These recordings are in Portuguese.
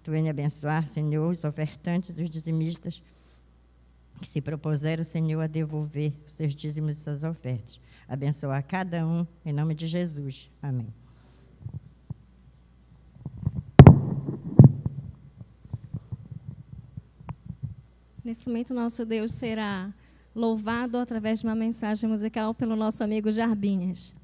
Tu venha abençoar, Senhor, os ofertantes e os dizimistas que se propuseram, Senhor, a devolver os seus dízimos e suas ofertas. Abençoar cada um, em nome de Jesus. Amém. Nesse momento, nosso Deus será louvado através de uma mensagem musical pelo nosso amigo Jarbinhas.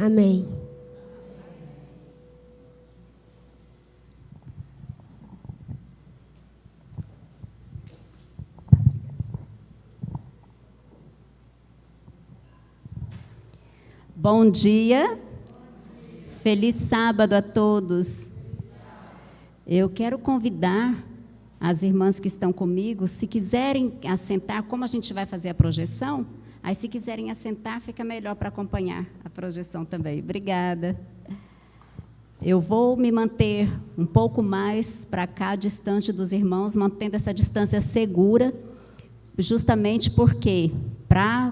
Amém. Bom dia, feliz sábado a todos. Eu quero convidar as irmãs que estão comigo, se quiserem assentar, como a gente vai fazer a projeção, Aí, se quiserem assentar, fica melhor para acompanhar a projeção também. Obrigada. Eu vou me manter um pouco mais para cá, distante dos irmãos, mantendo essa distância segura, justamente porque,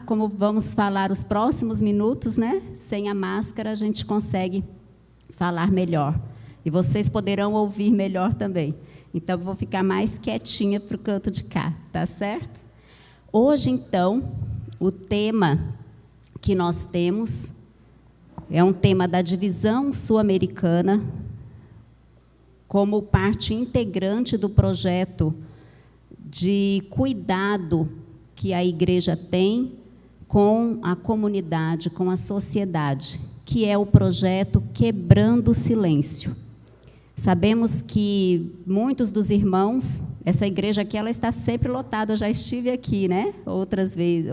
como vamos falar os próximos minutos, né? Sem a máscara, a gente consegue falar melhor. E vocês poderão ouvir melhor também. Então, eu vou ficar mais quietinha para o canto de cá, tá certo? Hoje, então, o tema que nós temos é um tema da divisão sul-americana, como parte integrante do projeto de cuidado que a igreja tem com a comunidade, com a sociedade, que é o projeto Quebrando o Silêncio. Sabemos que muitos dos irmãos, essa igreja aqui, ela está sempre lotada, eu já estive aqui, né? Outras vezes,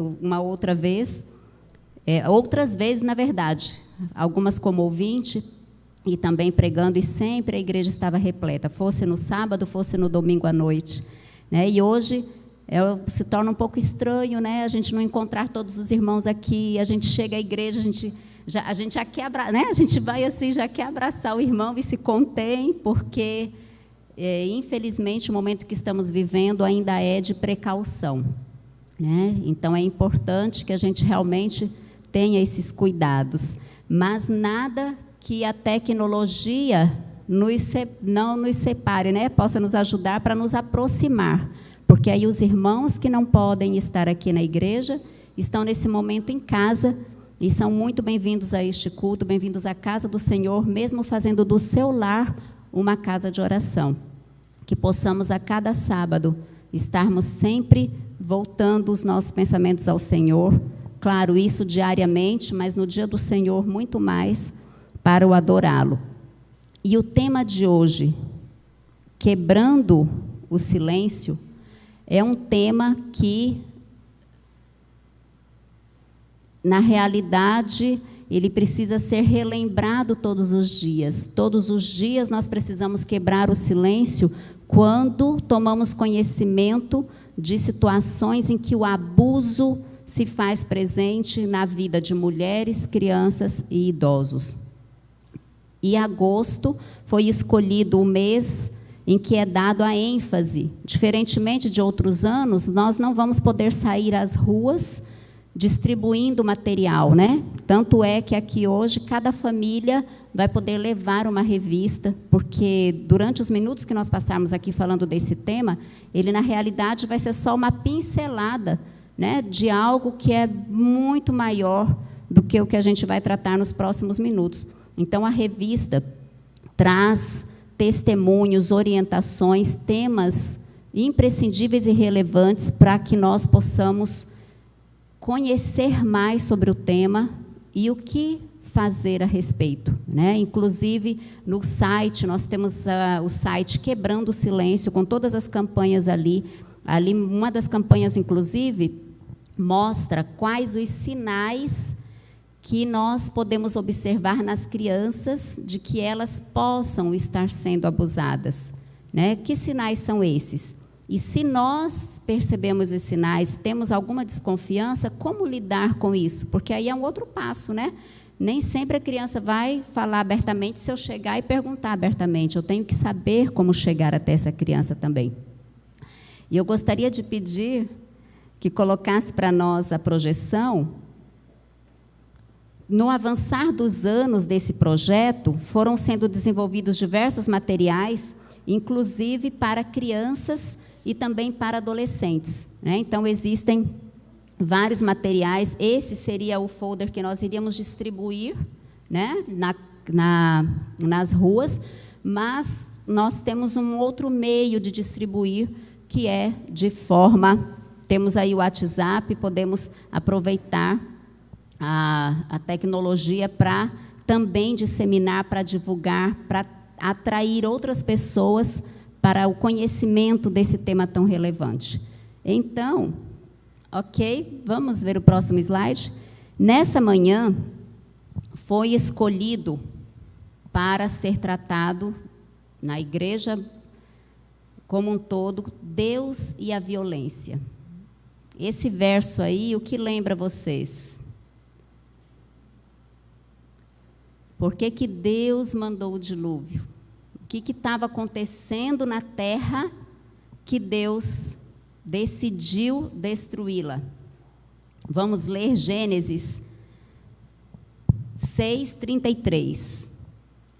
outras vezes, na verdade, algumas como ouvinte e também pregando, e sempre a igreja estava repleta, fosse no sábado, fosse no domingo à noite, né? E hoje se torna um pouco estranho, né? A gente não encontrar todos os irmãos aqui, a gente chega à igreja, a gente já quer abraçar, né? A gente vai assim, já quer abraçar o irmão e se contém, porque, infelizmente, o momento que estamos vivendo ainda é de precaução, né? Então, é importante que a gente realmente tenha esses cuidados, mas nada que a tecnologia não nos separe, né? Possa nos ajudar para nos aproximar, porque aí os irmãos que não podem estar aqui na igreja estão nesse momento em casa, e são muito bem-vindos a este culto, bem-vindos à casa do Senhor, mesmo fazendo do seu lar uma casa de oração. Que possamos a cada sábado estarmos sempre voltando os nossos pensamentos ao Senhor. Claro, isso diariamente, mas no dia do Senhor muito mais, para o adorá-lo. E o tema de hoje, Quebrando o Silêncio, é um tema que, na realidade, ele precisa ser relembrado todos os dias. Todos os dias nós precisamos quebrar o silêncio quando tomamos conhecimento de situações em que o abuso se faz presente na vida de mulheres, crianças e idosos. E agosto foi escolhido o mês em que é dado a ênfase. Diferentemente de outros anos, nós não vamos poder sair às ruas distribuindo material, né? Tanto é que aqui hoje cada família vai poder levar uma revista, porque durante os minutos que nós passarmos aqui falando desse tema, ele na realidade vai ser só uma pincelada, né, de algo que é muito maior do que o que a gente vai tratar nos próximos minutos. Então, a revista traz testemunhos, orientações, temas imprescindíveis e relevantes para que nós possamos conhecer mais sobre o tema e o que fazer a respeito, né? Inclusive, no site, nós temos o site Quebrando o Silêncio, com todas as campanhas ali. Ali, uma das campanhas, inclusive, mostra quais os sinais que nós podemos observar nas crianças de que elas possam estar sendo abusadas, né? Que sinais são esses? E se nós percebemos os sinais, temos alguma desconfiança, como lidar com isso? Porque aí é um outro passo, né? Nem sempre a criança vai falar abertamente se eu chegar e perguntar abertamente. Eu tenho que saber como chegar até essa criança também. E eu gostaria de pedir que colocasse para nós a projeção. No avançar dos anos desse projeto, foram sendo desenvolvidos diversos materiais, inclusive para crianças e também para adolescentes, né? Então, existem vários materiais. Esse seria o folder que nós iríamos distribuir, né, nas ruas, mas nós temos um outro meio de distribuir, que é de forma... Temos aí o WhatsApp, podemos aproveitar a tecnologia para também disseminar, para divulgar, para atrair outras pessoas para o conhecimento desse tema tão relevante. Então, ok, vamos ver o próximo slide. Nessa manhã, foi escolhido para ser tratado na igreja como um todo, Deus e a violência. Esse verso aí, o que lembra vocês? Por que que Deus mandou o dilúvio? O que estava acontecendo na terra que Deus decidiu destruí-la? Vamos ler Gênesis 6:33.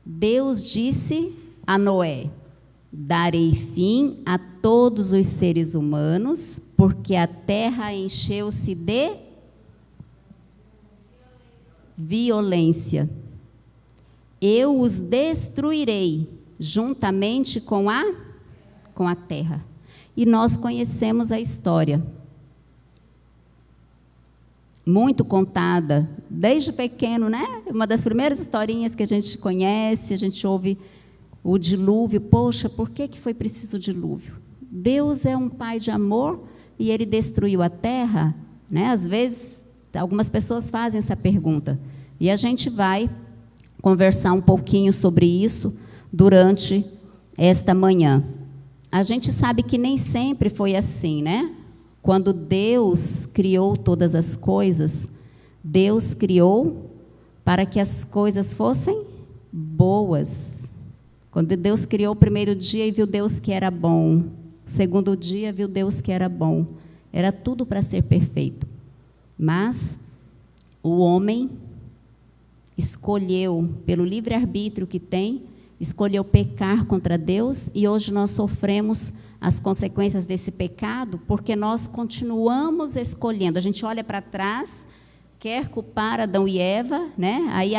Deus disse a Noé: darei fim a todos os seres humanos, porque a terra encheu-se de violência. Eu os destruirei juntamente com a terra. E nós conhecemos a história, muito contada, desde pequeno, né? Uma das primeiras historinhas que a gente conhece, a gente ouve o dilúvio. Poxa, por que foi preciso o dilúvio? Deus é um pai de amor e ele destruiu a terra, né? Às vezes, algumas pessoas fazem essa pergunta. E a gente vai conversar um pouquinho sobre isso durante esta manhã. A gente sabe que nem sempre foi assim, né? Quando Deus criou todas as coisas, Deus criou para que as coisas fossem boas. Quando Deus criou o primeiro dia e viu Deus que era bom, o segundo dia viu Deus que era bom, era tudo para ser perfeito. Mas o homem escolheu, pelo livre-arbítrio que tem, escolheu pecar contra Deus, e hoje nós sofremos as consequências desse pecado, porque nós continuamos escolhendo. A gente olha para trás, quer culpar Adão e Eva, né? Aí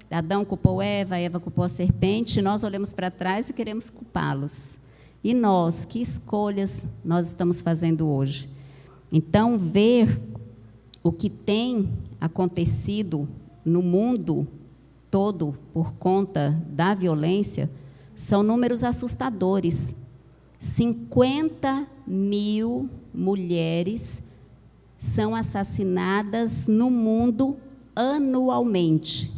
Adão culpou Eva culpou a serpente, e nós olhamos para trás e queremos culpá-los. E nós, que escolhas nós estamos fazendo hoje? Então, ver o que tem acontecido no mundo todo por conta da violência são números assustadores. 50 mil mulheres são assassinadas no mundo anualmente.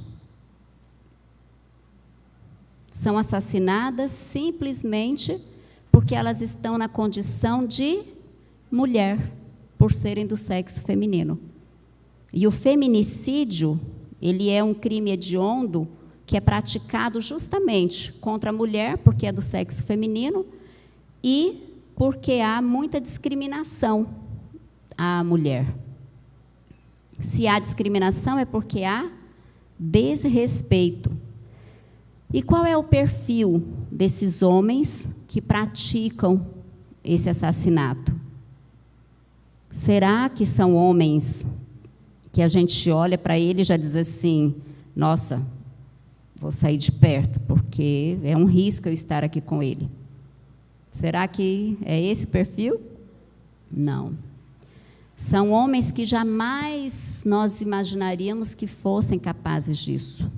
São assassinadas simplesmente porque elas estão na condição de mulher, por serem do sexo feminino. E o feminicídio, ele é um crime hediondo que é praticado justamente contra a mulher, porque é do sexo feminino, e porque há muita discriminação à mulher. Se há discriminação, é porque há desrespeito. E qual é o perfil desses homens que praticam esse assassinato? Será que são homens que a gente olha para ele e já diz assim: nossa, vou sair de perto, porque é um risco eu estar aqui com ele? Será que é esse perfil? Não. São homens que jamais nós imaginaríamos que fossem capazes disso.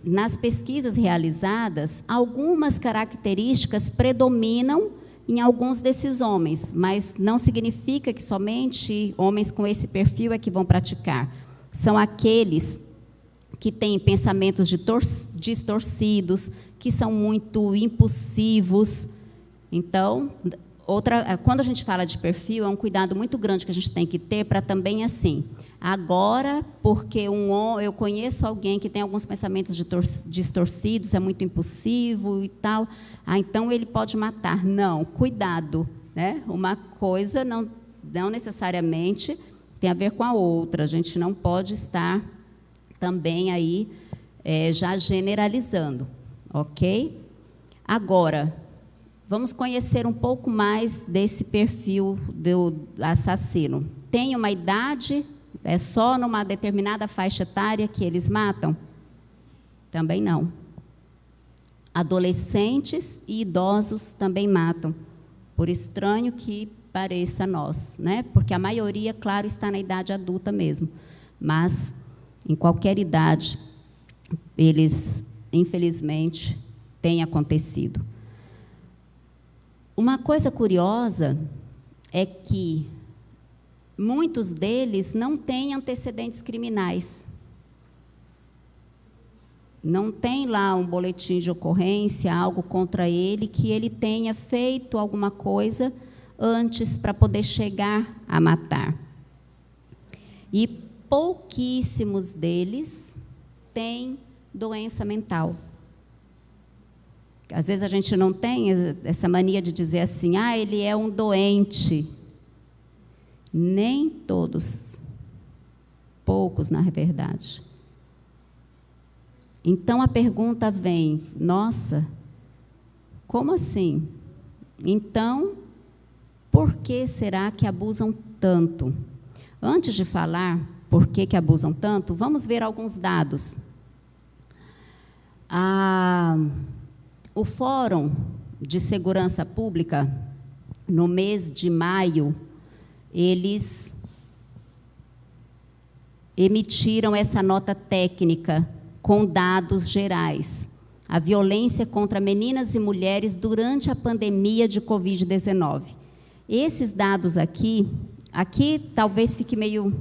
Nas pesquisas realizadas, algumas características predominam em alguns desses homens, mas não significa que somente homens com esse perfil é que vão praticar. São aqueles que têm pensamentos distorcidos, que são muito impulsivos. Então, quando a gente fala de perfil, é um cuidado muito grande que a gente tem que ter para também assim. Agora, porque eu conheço alguém que tem alguns pensamentos distorcidos, é muito impulsivo e tal, então ele pode matar. Não, cuidado, né? Uma coisa não necessariamente tem a ver com a outra. A gente não pode estar também aí já generalizando, ok? Agora, vamos conhecer um pouco mais desse perfil do assassino. Tem uma idade? É só numa determinada faixa etária que eles matam? Também não. Adolescentes e idosos também matam, por estranho que pareça a nós, né? Porque a maioria, claro, está na idade adulta mesmo, mas em qualquer idade, eles, infelizmente, têm acontecido. Uma coisa curiosa é que muitos deles não têm antecedentes criminais. Não tem lá um boletim de ocorrência, algo contra ele, que ele tenha feito alguma coisa antes para poder chegar a matar. E pouquíssimos deles têm doença mental. Às vezes a gente não tem essa mania de dizer assim, ele é um doente. Nem todos, poucos na verdade. Então a pergunta vem, nossa, como assim? Então, por que será que abusam tanto? Antes de falar por que abusam tanto, vamos ver alguns dados. O Fórum de Segurança Pública, no mês de maio, eles emitiram essa nota técnica com dados gerais. A violência contra meninas e mulheres durante a pandemia de Covid-19. Esses dados aqui talvez fique meio,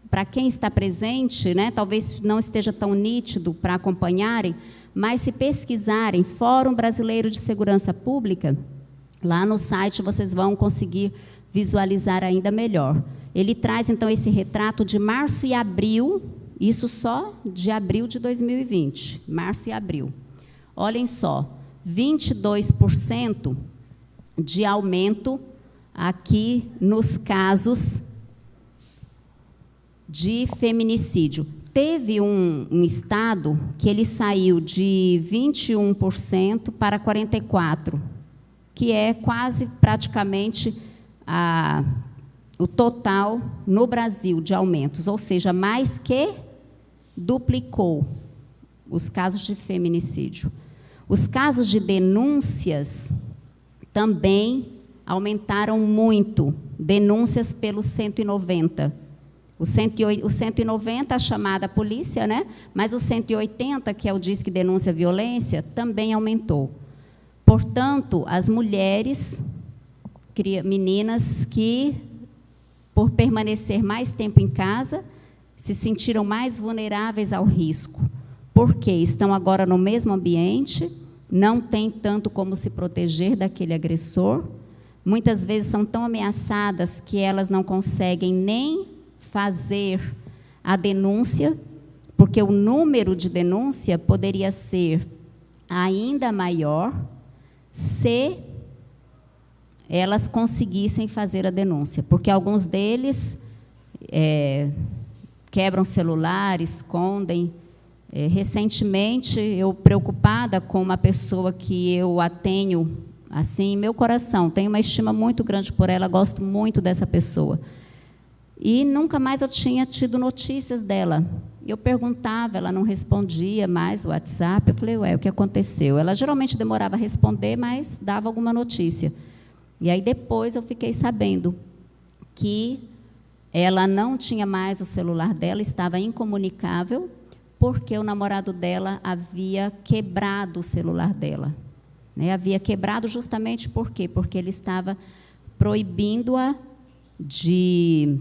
para quem está presente, né, talvez não esteja tão nítido para acompanharem, mas se pesquisarem Fórum Brasileiro de Segurança Pública, lá no site vocês vão conseguir visualizar ainda melhor. Ele traz, então, esse retrato de março e abril, isso só de abril de 2020, março e abril. Olhem só, 22% de aumento aqui nos casos de feminicídio. Teve um estado que ele saiu de 21% para 44%, que é quase praticamente o total no Brasil de aumentos, ou seja, mais que duplicou os casos de feminicídio. Os casos de denúncias também aumentaram muito, denúncias pelo 190. O 190, a chamada polícia, né? Mas o 180, que é o Disque Denúncia Violência, também aumentou. Portanto, as mulheres, meninas que, por permanecer mais tempo em casa, se sentiram mais vulneráveis ao risco, porque estão agora no mesmo ambiente, não tem tanto como se proteger daquele agressor, muitas vezes são tão ameaçadas que elas não conseguem nem fazer a denúncia, porque o número de denúncia poderia ser ainda maior se elas conseguissem fazer a denúncia, porque alguns deles quebram celular, escondem. Recentemente, eu preocupada com uma pessoa que eu a tenho, assim, em meu coração, tenho uma estima muito grande por ela, gosto muito dessa pessoa. E nunca mais eu tinha tido notícias dela. Eu perguntava, ela não respondia mais o WhatsApp. Eu falei, o que aconteceu? Ela geralmente demorava a responder, mas dava alguma notícia. E aí depois eu fiquei sabendo que ela não tinha mais o celular dela, estava incomunicável, porque o namorado dela havia quebrado o celular dela. Né? Havia quebrado justamente por quê? Porque ele estava proibindo-a de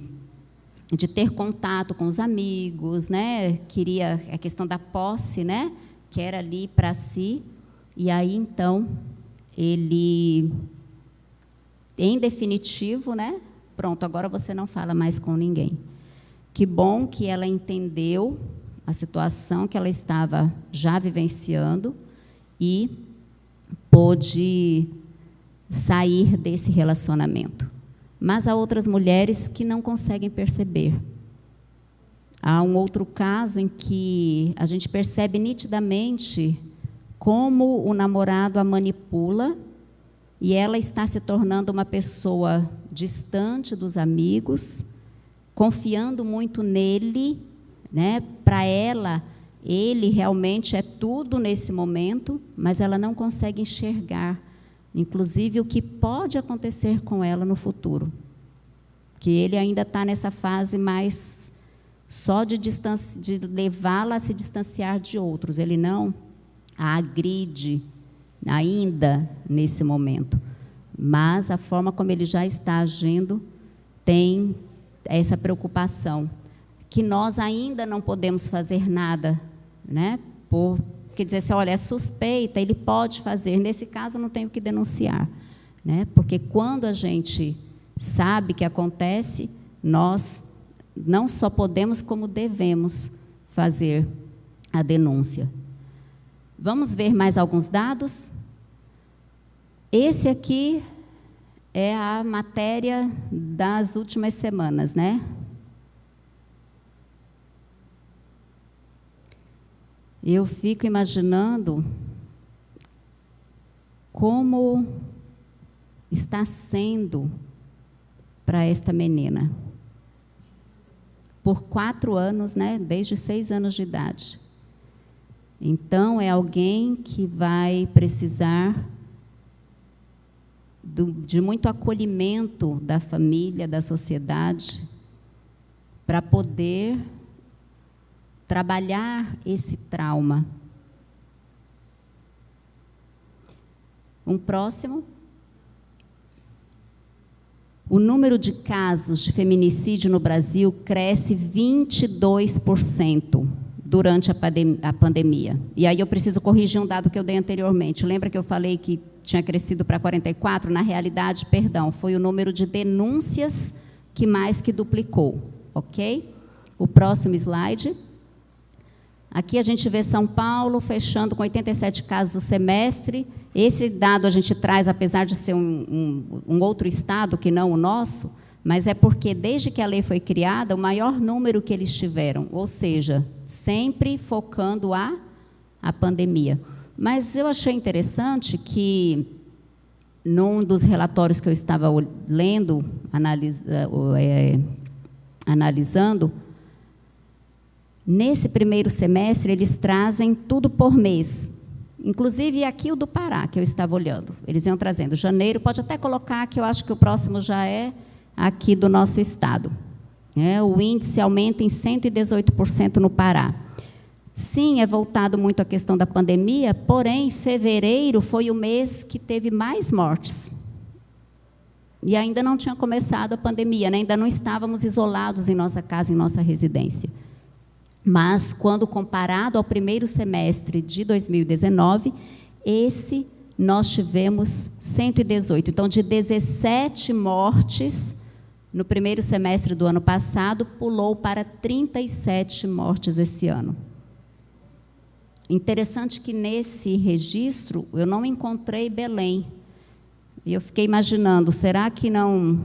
ter contato com os amigos, né? Queria a questão da posse, né? Que era ali para si. E aí, então, ele, em definitivo, né? Pronto, agora você não fala mais com ninguém. Que bom que ela entendeu a situação que ela estava já vivenciando e pôde sair desse relacionamento. Mas há outras mulheres que não conseguem perceber. Há um outro caso em que a gente percebe nitidamente como o namorado a manipula e ela está se tornando uma pessoa distante dos amigos, confiando muito nele, né? Para ela, ele realmente é tudo nesse momento, mas ela não consegue enxergar, inclusive, o que pode acontecer com ela no futuro. Que ele ainda está nessa fase mais só de levá-la a se distanciar de outros. Ele não a agride ainda nesse momento. Mas a forma como ele já está agindo tem essa preocupação, que nós ainda não podemos fazer nada, né? Porque dizer assim, olha, é suspeita, ele pode fazer. Nesse caso, eu não tenho que denunciar. né? Porque quando a gente sabe que acontece, nós não só podemos, como devemos fazer a denúncia. Vamos ver mais alguns dados? Esse aqui é a matéria das últimas semanas, né? Eu fico imaginando como está sendo para esta menina. Por 4 anos, né? Desde 6 anos de idade. Então, é alguém que vai precisar de muito acolhimento da família, da sociedade, para poder trabalhar esse trauma. Um próximo. O número de casos de feminicídio no Brasil cresce 22% durante a pandemia. E aí eu preciso corrigir um dado que eu dei anteriormente. Lembra que eu falei que tinha crescido para 44? Na realidade, perdão, foi o número de denúncias que mais que duplicou, ok? O próximo slide. Aqui a gente vê São Paulo fechando com 87 casos no semestre. Esse dado a gente traz, apesar de ser um outro estado que não o nosso, mas é porque, desde que a lei foi criada, o maior número que eles tiveram, ou seja, sempre focando a pandemia. Mas eu achei interessante que, num dos relatórios que eu estava lendo, analisando, nesse primeiro semestre, eles trazem tudo por mês. Inclusive, aqui o do Pará, que eu estava olhando. Eles iam trazendo janeiro, pode até colocar, que eu acho que o próximo já é aqui do nosso estado. O índice aumenta em 118% no Pará. Sim, é voltado muito à questão da pandemia, porém, fevereiro foi o mês que teve mais mortes. E ainda não tinha começado a pandemia, né? Ainda não estávamos isolados em nossa casa, em nossa residência. Mas, quando comparado ao primeiro semestre de 2019, nós tivemos 118. Então, de 17 mortes no primeiro semestre do ano passado, pulou para 37 mortes esse ano. Interessante que, nesse registro, eu não encontrei Belém. E eu fiquei imaginando, será que não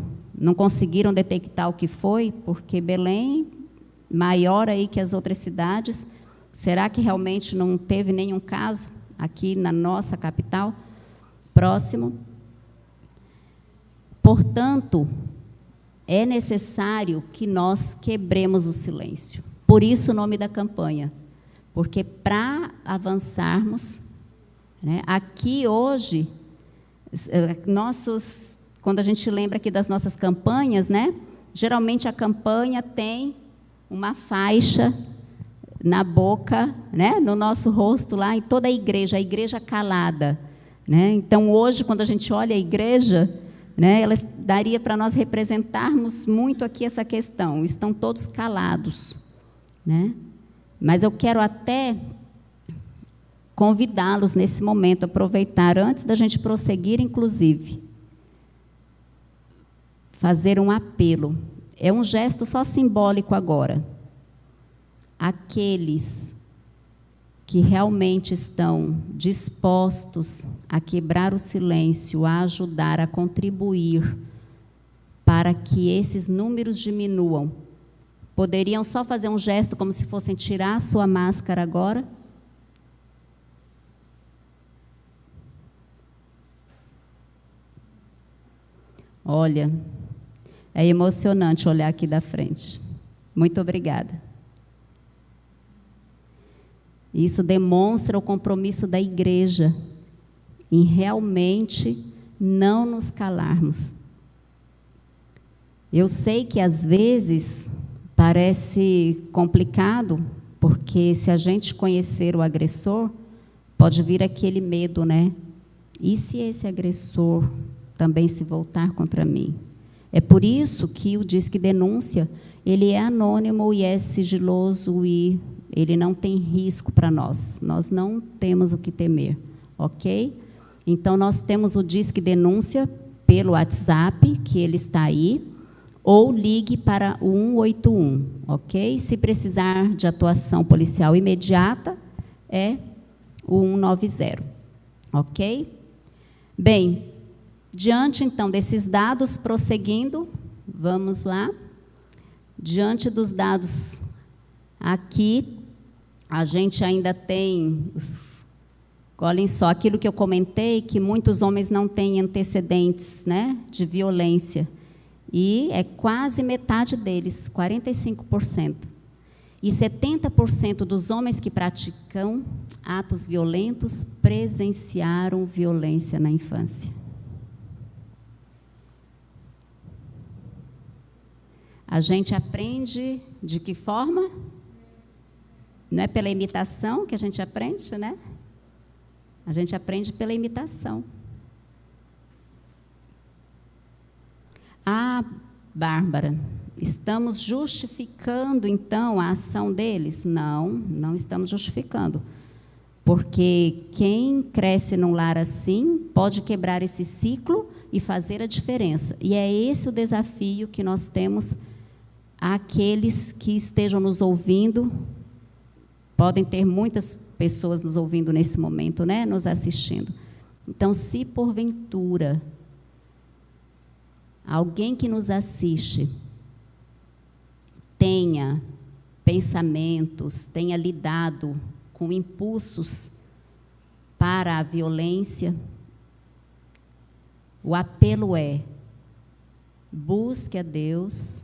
conseguiram detectar o que foi? Porque Belém, maior aí que as outras cidades, será que realmente não teve nenhum caso aqui na nossa capital? Próximo. Portanto, é necessário que nós quebremos o silêncio. Por isso o nome da campanha. Porque para avançarmos, né, aqui hoje, quando a gente lembra aqui das nossas campanhas, né, geralmente a campanha tem uma faixa na boca, né, no nosso rosto lá, em toda a igreja calada, né? Então, hoje, quando a gente olha a igreja, né, ela daria para nós representarmos muito aqui essa questão, estão todos calados, né? Mas eu quero até convidá-los nesse momento, aproveitar, antes da gente prosseguir, inclusive, fazer um apelo. É um gesto só simbólico agora. Aqueles que realmente estão dispostos a quebrar o silêncio, a ajudar, a contribuir para que esses números diminuam, poderiam só fazer um gesto como se fossem tirar a sua máscara agora? Olha, é emocionante olhar aqui da frente. Muito obrigada. Isso demonstra o compromisso da igreja em realmente não nos calarmos. Eu sei que, às vezes, parece complicado, porque se a gente conhecer o agressor, pode vir aquele medo, né? E se esse agressor também se voltar contra mim? É por isso que o Disque Denúncia, ele é anônimo e é sigiloso e ele não tem risco para nós. Nós não temos o que temer, ok? Então, nós temos o Disque Denúncia pelo WhatsApp, que ele está aí, ou ligue para o 181, ok? Se precisar de atuação policial imediata, é o 190, ok? Bem, diante, então, desses dados, prosseguindo, vamos lá. Diante dos dados aqui, a gente ainda tem, olhem só, aquilo que eu comentei, que muitos homens não têm antecedentes, né, de violência. E é quase metade deles, 45%. E 70% dos homens que praticam atos violentos presenciaram violência na infância. A gente aprende de que forma? Não é pela imitação que a gente aprende, né? A gente aprende pela imitação. Ah, Bárbara, estamos justificando, então, a ação deles? Não, não estamos justificando. Porque quem cresce num lar assim pode quebrar esse ciclo e fazer a diferença. E é esse o desafio que nós temos àqueles que estejam nos ouvindo. Podem ter muitas pessoas nos ouvindo nesse momento, né? Nos assistindo. Então, se porventura alguém que nos assiste tenha pensamentos, tenha lidado com impulsos para a violência, o apelo é: busque a Deus,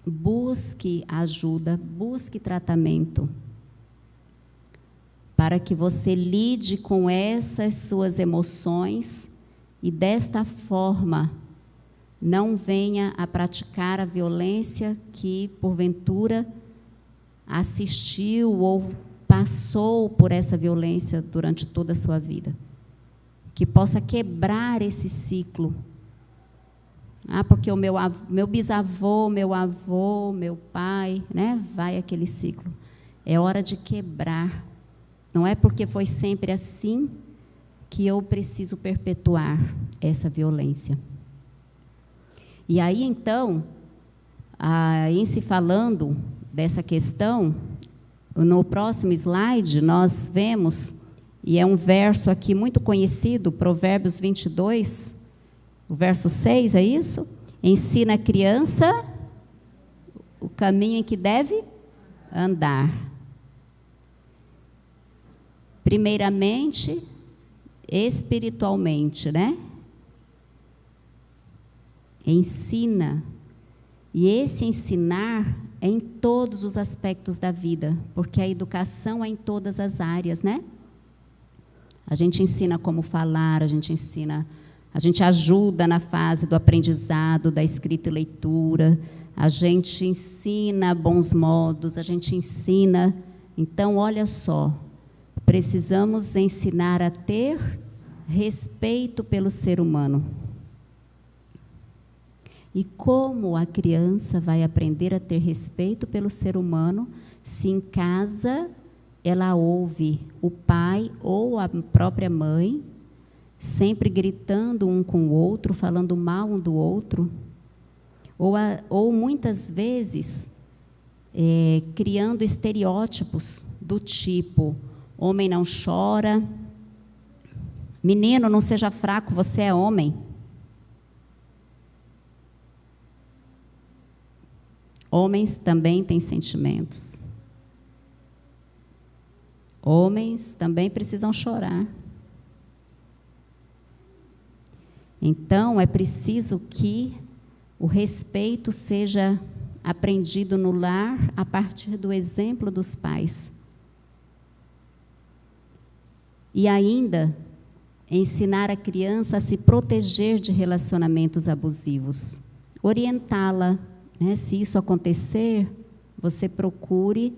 busque ajuda, busque tratamento, para que você lide com essas suas emoções e, desta forma, não venha a praticar a violência que, porventura, assistiu ou passou por essa violência durante toda a sua vida. Que possa quebrar esse ciclo. Ah, porque o meu bisavô, meu avô, meu pai, né? Vai aquele ciclo. É hora de quebrar. Não é porque foi sempre assim que eu preciso perpetuar essa violência. E aí, então, em se falando dessa questão, no próximo slide, nós vemos, e é um verso aqui muito conhecido, Provérbios 22, o verso 6, é isso? Ensina a criança o caminho em que deve andar. Primeiramente, espiritualmente, né? Ensina. E esse ensinar é em todos os aspectos da vida, porque a educação é em todas as áreas, né? A gente ensina como falar, a gente ajuda na fase do aprendizado, da escrita e leitura, a gente ensina bons modos, a gente ensina. Então, olha só, precisamos ensinar a ter respeito pelo ser humano. E como a criança vai aprender a ter respeito pelo ser humano se em casa ela ouve o pai ou a própria mãe sempre gritando um com o outro, falando mal um do outro? Ou muitas vezes criando estereótipos do tipo: homem não chora, menino, não seja fraco, você é homem. Homens também têm sentimentos. Homens também precisam chorar. Então, é preciso que o respeito seja aprendido no lar a partir do exemplo dos pais. E ainda, ensinar a criança a se proteger de relacionamentos abusivos. Orientá-la. Se isso acontecer, você procure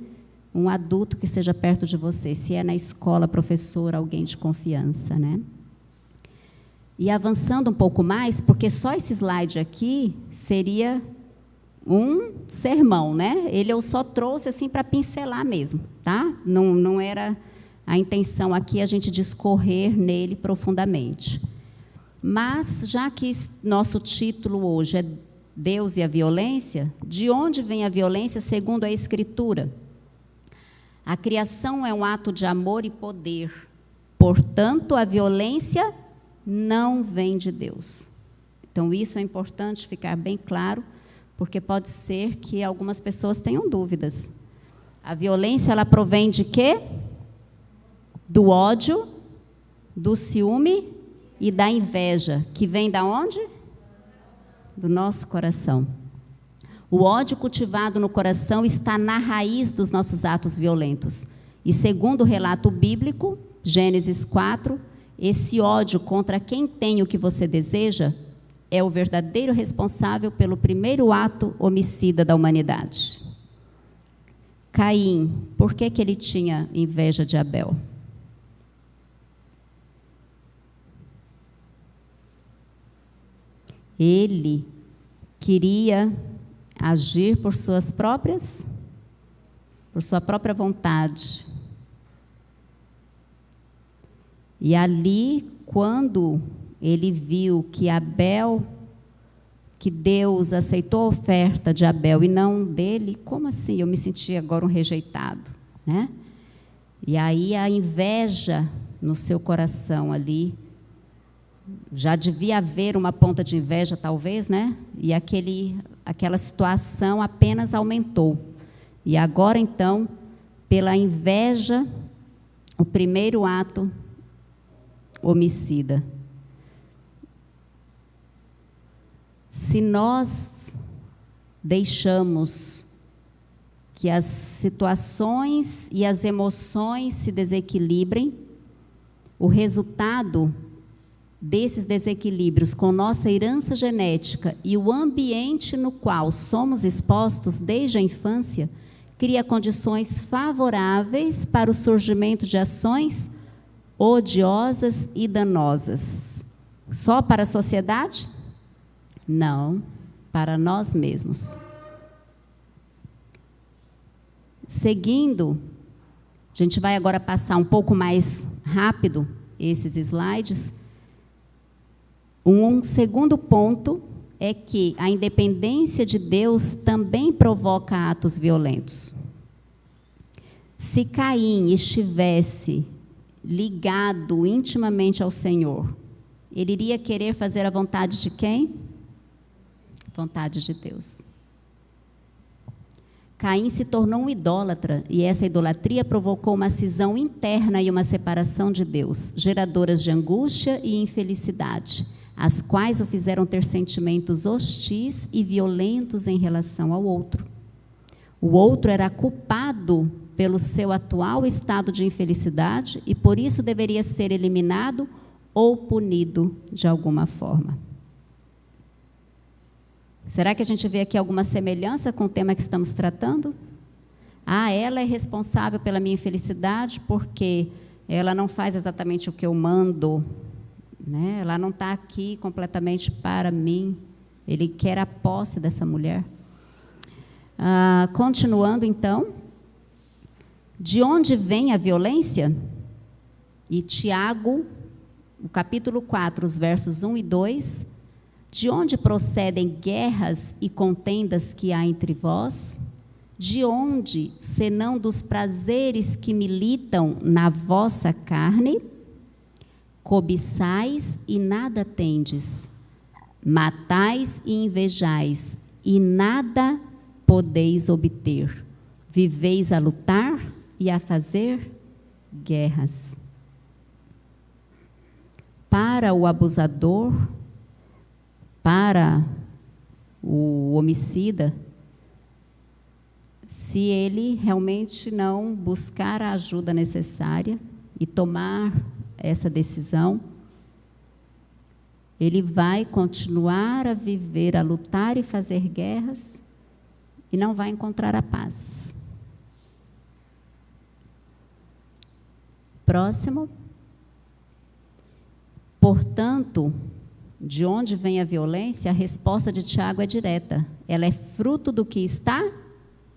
um adulto que esteja perto de você, se é na escola, professor, alguém de confiança, né? E avançando um pouco mais, porque só esse slide aqui seria um sermão, né? Eu só trouxe assim para pincelar mesmo, tá? Não era a intenção aqui a gente discorrer nele profundamente. Mas, já que nosso título hoje é Deus e a violência, de onde vem a violência segundo a Escritura? A criação é um ato de amor e poder. Portanto, a violência não vem de Deus. Então, isso é importante ficar bem claro, porque pode ser que algumas pessoas tenham dúvidas. A violência, ela provém de quê? Do ódio, do ciúme e da inveja, que vem da onde? Do nosso coração. O ódio cultivado no coração está na raiz dos nossos atos violentos. E segundo o relato bíblico, Gênesis 4, esse ódio contra quem tem o que você deseja é o verdadeiro responsável pelo primeiro ato homicida da humanidade. Caim, por que ele tinha inveja de Abel? Ele queria agir por sua própria vontade. E ali, quando ele viu que Deus aceitou a oferta de Abel e não dele, como assim? Eu me senti agora um rejeitado, né? E aí a inveja no seu coração ali, já devia haver uma ponta de inveja, talvez, né? E aquela situação apenas aumentou. E agora, então, pela inveja, o primeiro ato homicida. Se nós deixamos que as situações e as emoções se desequilibrem, o resultado desses desequilíbrios com nossa herança genética e o ambiente no qual somos expostos desde a infância, cria condições favoráveis para o surgimento de ações odiosas e danosas. Só para a sociedade? Não, para nós mesmos. Seguindo, a gente vai agora passar um pouco mais rápido esses slides. Um segundo ponto é que a independência de Deus também provoca atos violentos. Se Caim estivesse ligado intimamente ao Senhor, ele iria querer fazer a vontade de quem? Vontade de Deus. Caim se tornou um idólatra e essa idolatria provocou uma cisão interna e uma separação de Deus, geradoras de angústia e infelicidade, as quais o fizeram ter sentimentos hostis e violentos em relação ao outro. O outro era culpado pelo seu atual estado de infelicidade e por isso deveria ser eliminado ou punido de alguma forma. Será que a gente vê aqui alguma semelhança com o tema que estamos tratando? Ela é responsável pela minha infelicidade porque ela não faz exatamente o que eu mando, né? Ela não está aqui completamente para mim. Ele quer a posse dessa mulher. Continuando, então, de onde vem a violência? E Tiago, o capítulo 4, os versos 1 e 2, de onde procedem guerras e contendas que há entre vós? De onde, senão dos prazeres que militam na vossa carne? Cobiçais e nada tendes, matais e invejais, e nada podeis obter. Viveis a lutar e a fazer guerras. Para o abusador, para o homicida, se ele realmente não buscar a ajuda necessária e tomar essa decisão, ele vai continuar a viver, a lutar e fazer guerras e não vai encontrar a paz. Próximo. Portanto, de onde vem a violência? A resposta de Tiago é direta. Ela é fruto do que está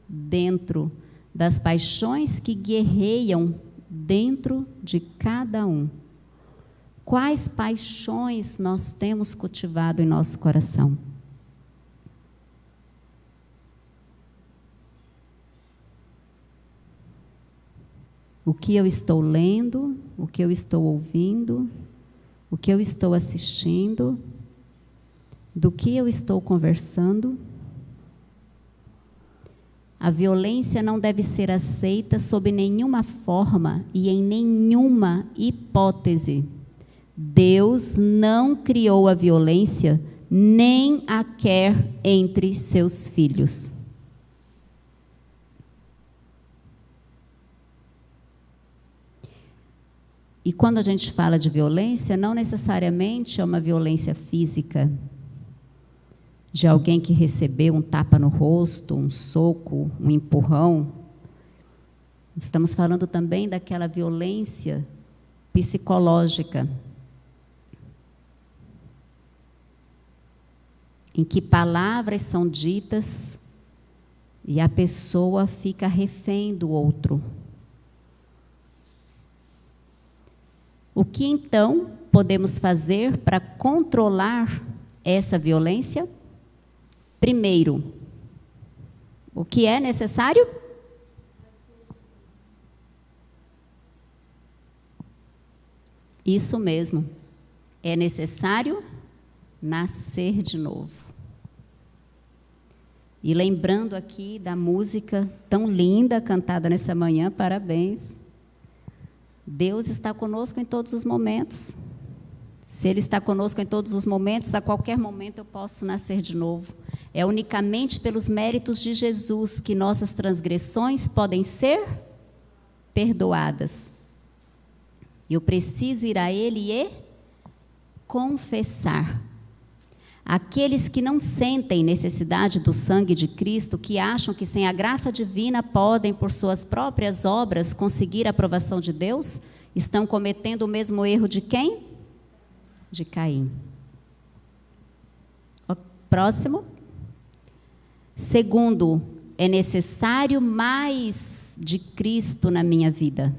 dentro, das paixões que guerreiam dentro de cada um. Quais paixões nós temos cultivado em nosso coração? O que eu estou lendo, o que eu estou ouvindo, o que eu estou assistindo, do que eu estou conversando? A violência não deve ser aceita sob nenhuma forma e em nenhuma hipótese. Deus não criou a violência, nem a quer entre seus filhos. E quando a gente fala de violência, não necessariamente é uma violência física, de alguém que recebeu um tapa no rosto, um soco, um empurrão. Estamos falando também daquela violência psicológica, em que palavras são ditas e a pessoa fica refém do outro. O que então podemos fazer para controlar essa violência? Primeiro, o que é necessário? Isso mesmo, é necessário nascer de novo. E lembrando aqui da música tão linda cantada nessa manhã, parabéns. Deus está conosco em todos os momentos. Se Ele está conosco em todos os momentos, a qualquer momento eu posso nascer de novo. É unicamente pelos méritos de Jesus que nossas transgressões podem ser perdoadas. Eu preciso ir a Ele e confessar. Aqueles que não sentem necessidade do sangue de Cristo, que acham que sem a graça divina podem, por suas próprias obras, conseguir a aprovação de Deus, estão cometendo o mesmo erro de quem? De Caim. O próximo. Segundo, é necessário mais de Cristo na minha vida.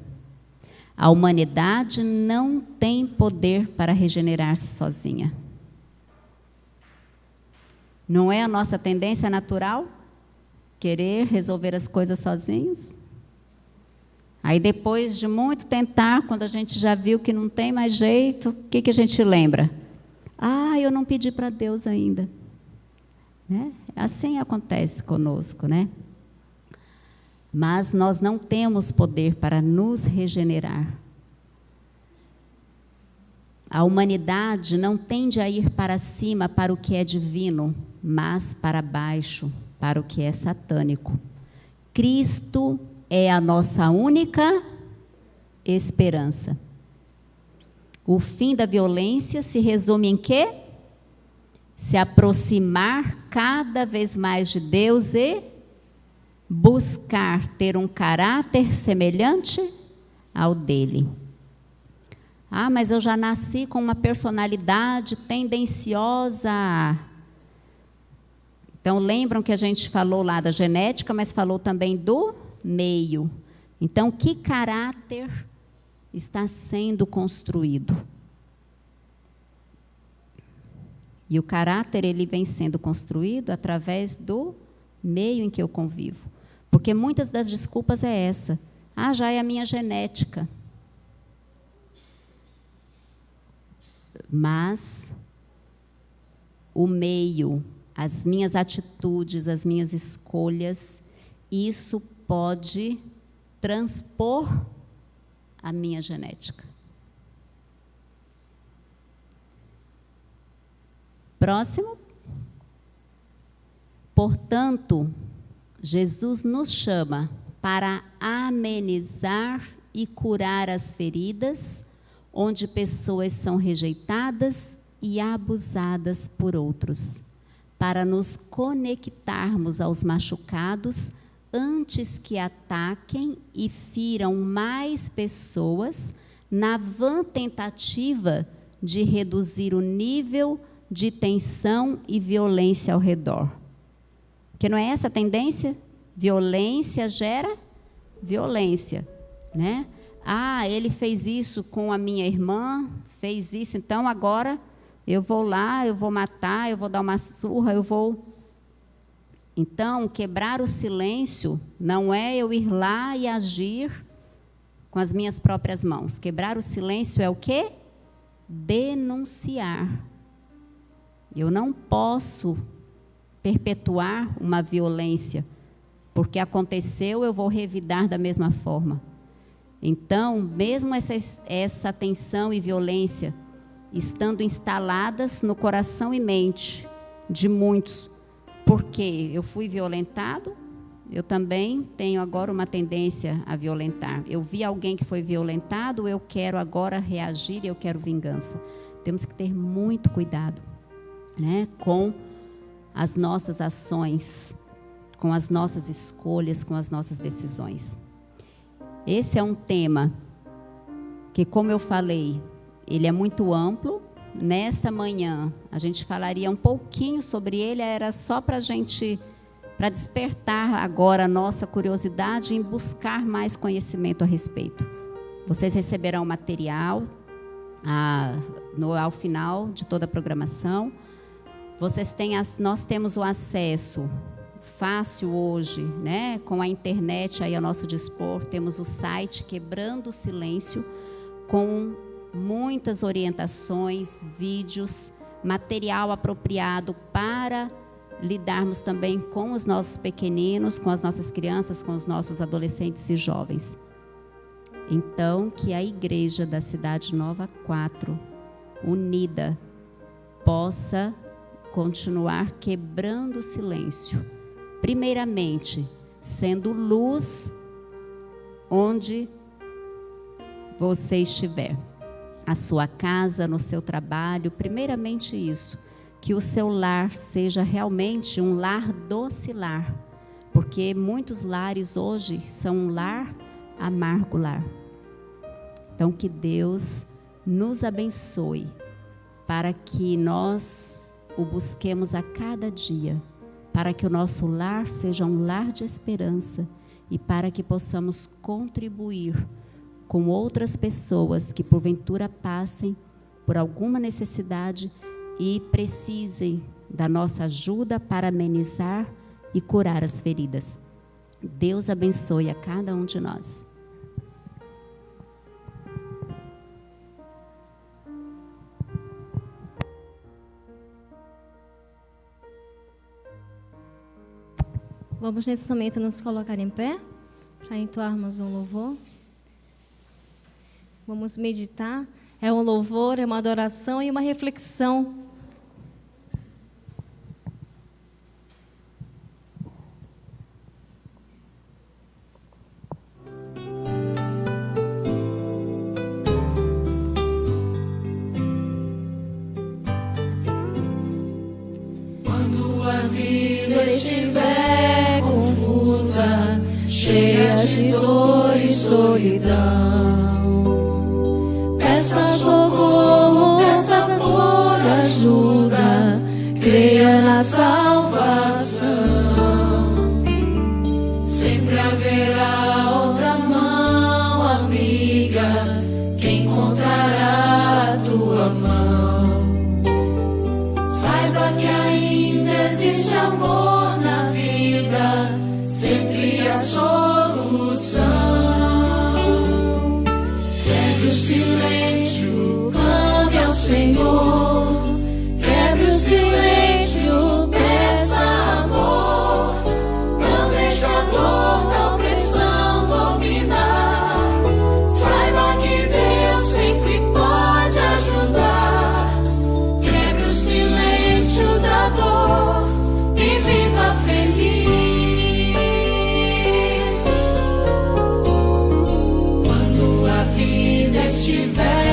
A humanidade não tem poder para regenerar-se sozinha. Não é a nossa tendência natural querer resolver as coisas sozinhos? Aí depois de muito tentar, quando a gente já viu que não tem mais jeito, o que a gente lembra? Ah, eu não pedi para Deus ainda. Né? Assim acontece conosco, né? Mas nós não temos poder para nos regenerar. A humanidade não tende a ir para cima para o que é divino, mas para baixo, para o que é satânico. Cristo é a nossa única esperança. O fim da violência se resume em quê? Se aproximar cada vez mais de Deus e buscar ter um caráter semelhante ao dele. Ah, mas eu já nasci com uma personalidade tendenciosa. Então, lembram que a gente falou lá da genética, mas falou também do meio. Então, que caráter está sendo construído? E o caráter, ele vem sendo construído através do meio em que eu convivo. Porque muitas das desculpas é essa. Ah, já é a minha genética. Mas o meio, as minhas atitudes, as minhas escolhas, isso pode transpor a minha genética. Próximo. Portanto, Jesus nos chama para amenizar e curar as feridas onde pessoas são rejeitadas e abusadas por outros, para nos conectarmos aos machucados antes que ataquem e firam mais pessoas na vã tentativa de reduzir o nível de tensão e violência ao redor. Porque não é essa a tendência? Violência gera violência, né? Ah, ele fez isso com a minha irmã, fez isso, então agora eu vou lá, eu vou matar, eu vou dar uma surra, eu vou... Então, quebrar o silêncio não é eu ir lá e agir com as minhas próprias mãos. Quebrar o silêncio é o quê? Denunciar. Eu não posso perpetuar uma violência, porque aconteceu, eu vou revidar da mesma forma. Então, mesmo essa tensão e violência estando instaladas no coração e mente de muitos, porque eu fui violentado, eu também tenho agora uma tendência a violentar. Eu vi alguém que foi violentado, eu quero agora reagir e eu quero vingança. Temos que ter muito cuidado, né, com as nossas ações, com as nossas escolhas, com as nossas decisões. Esse é um tema que, como eu falei, ele é muito amplo. Nessa manhã, a gente falaria um pouquinho sobre ele, era só para despertar agora a nossa curiosidade em buscar mais conhecimento a respeito. Vocês receberão material ao final de toda a programação. Nós temos o acesso fácil hoje, né, com a internet aí ao nosso dispor. Temos o site Quebrando o Silêncio, com muitas orientações, vídeos, material apropriado para lidarmos também com os nossos pequeninos, com as nossas crianças, com os nossos adolescentes e jovens. Então, que a igreja da Cidade Nova 4, unida, possa continuar quebrando o silêncio. Primeiramente, sendo luz onde você estiver. A sua casa, no seu trabalho, primeiramente isso. Que o seu lar seja realmente um lar docilar. Porque muitos lares hoje são um lar amargo lar. Então, que Deus nos abençoe para que nós o busquemos a cada dia, para que o nosso lar seja um lar de esperança e para que possamos contribuir com outras pessoas que porventura passem por alguma necessidade e precisem da nossa ajuda para amenizar e curar as feridas. Deus abençoe a cada um de nós. Vamos nesse momento nos colocar em pé para entoarmos um louvor. Vamos meditar. É um louvor, é uma adoração e uma reflexão. Quando a vida estiver confusa, cheia de dor e solidão, peça socorro, peça por ajuda, creia na salvação. Sempre haverá outra mão amiga que encontrará a tua mão. Saiba que ainda existe amor na vida, sempre a solução. Quebre o silêncio, clame ao Senhor. Quebre o silêncio, peça amor. Não deixe a dor da opressão dominar. Saiba que Deus sempre pode ajudar. Quebre o silêncio da dor e viva feliz. Quando a vida estiver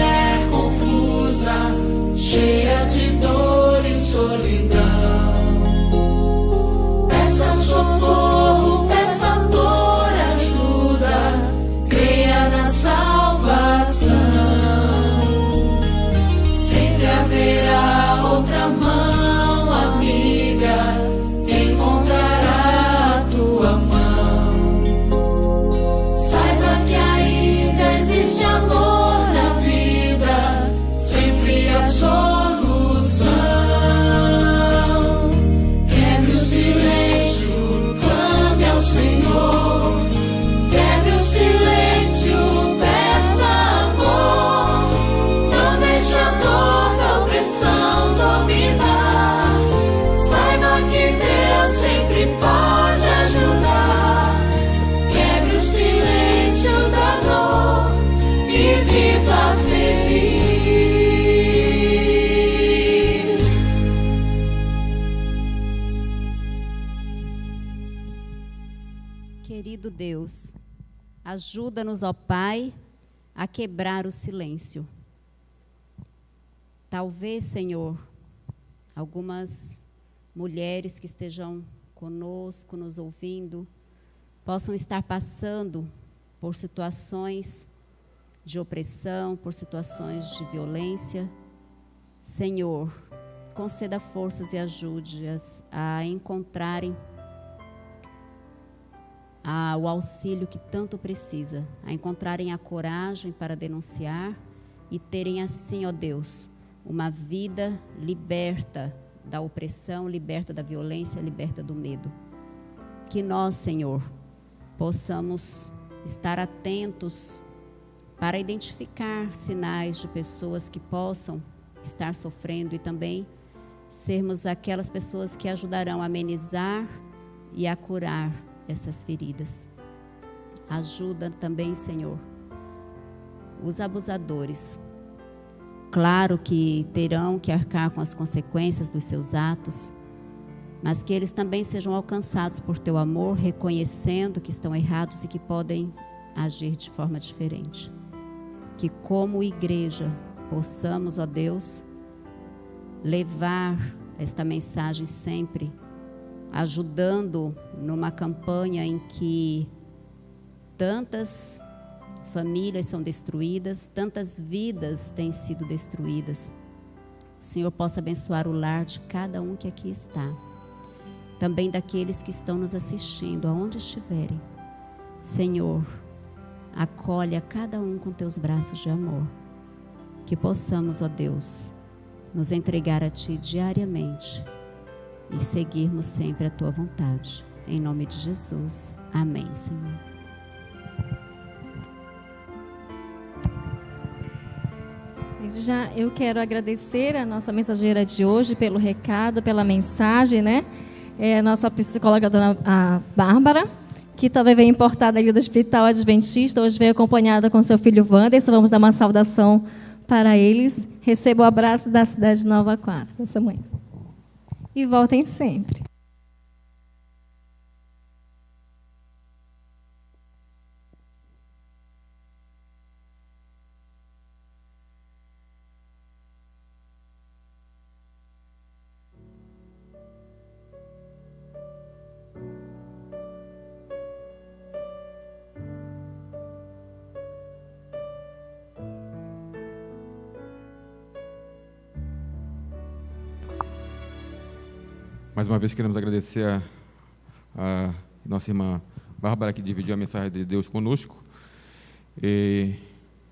Deus, ajuda-nos, ó Pai, a quebrar o silêncio. Talvez, Senhor, algumas mulheres que estejam conosco, nos ouvindo, possam estar passando por situações de opressão, por situações de violência. Senhor, conceda forças e ajude-as a encontrarem o auxílio que tanto precisa, a encontrarem a coragem para denunciar e terem assim, ó Deus, uma vida liberta da opressão, liberta da violência, liberta do medo. Que nós, Senhor, possamos estar atentos para identificar sinais de pessoas que possam estar sofrendo e também sermos aquelas pessoas que ajudarão a amenizar e a curar essas feridas. Ajuda também, Senhor, os abusadores. Claro que terão que arcar com as consequências dos seus atos, mas que eles também sejam alcançados por Teu amor, reconhecendo que estão errados e que podem agir de forma diferente. Que como igreja possamos, ó Deus, levar esta mensagem sempre, ajudando numa campanha em que tantas famílias são destruídas, tantas vidas têm sido destruídas. O Senhor possa abençoar o lar de cada um que aqui está, também daqueles que estão nos assistindo, aonde estiverem. Senhor, acolhe a cada um com Teus braços de amor. Que possamos, ó Deus, nos entregar a Ti diariamente e seguirmos sempre a Tua vontade. Em nome de Jesus. Amém, Senhor. Desde já eu quero agradecer a nossa mensageira de hoje pelo recado, pela mensagem, né? A nossa psicóloga, a Bárbara, que também veio importada ali do Hospital Adventista, hoje veio acompanhada com seu filho Wanderson. Vamos dar uma saudação para eles. Receba o abraço da cidade de Nova Quatro, essa manhã. E voltem sempre. Mais uma vez queremos agradecer a nossa irmã Bárbara, que dividiu a mensagem de Deus conosco. E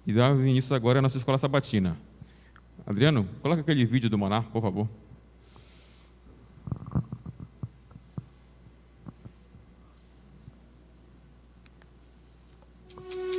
dar início agora à nossa escola sabatina. Adriano, coloca aquele vídeo do Maná, por favor.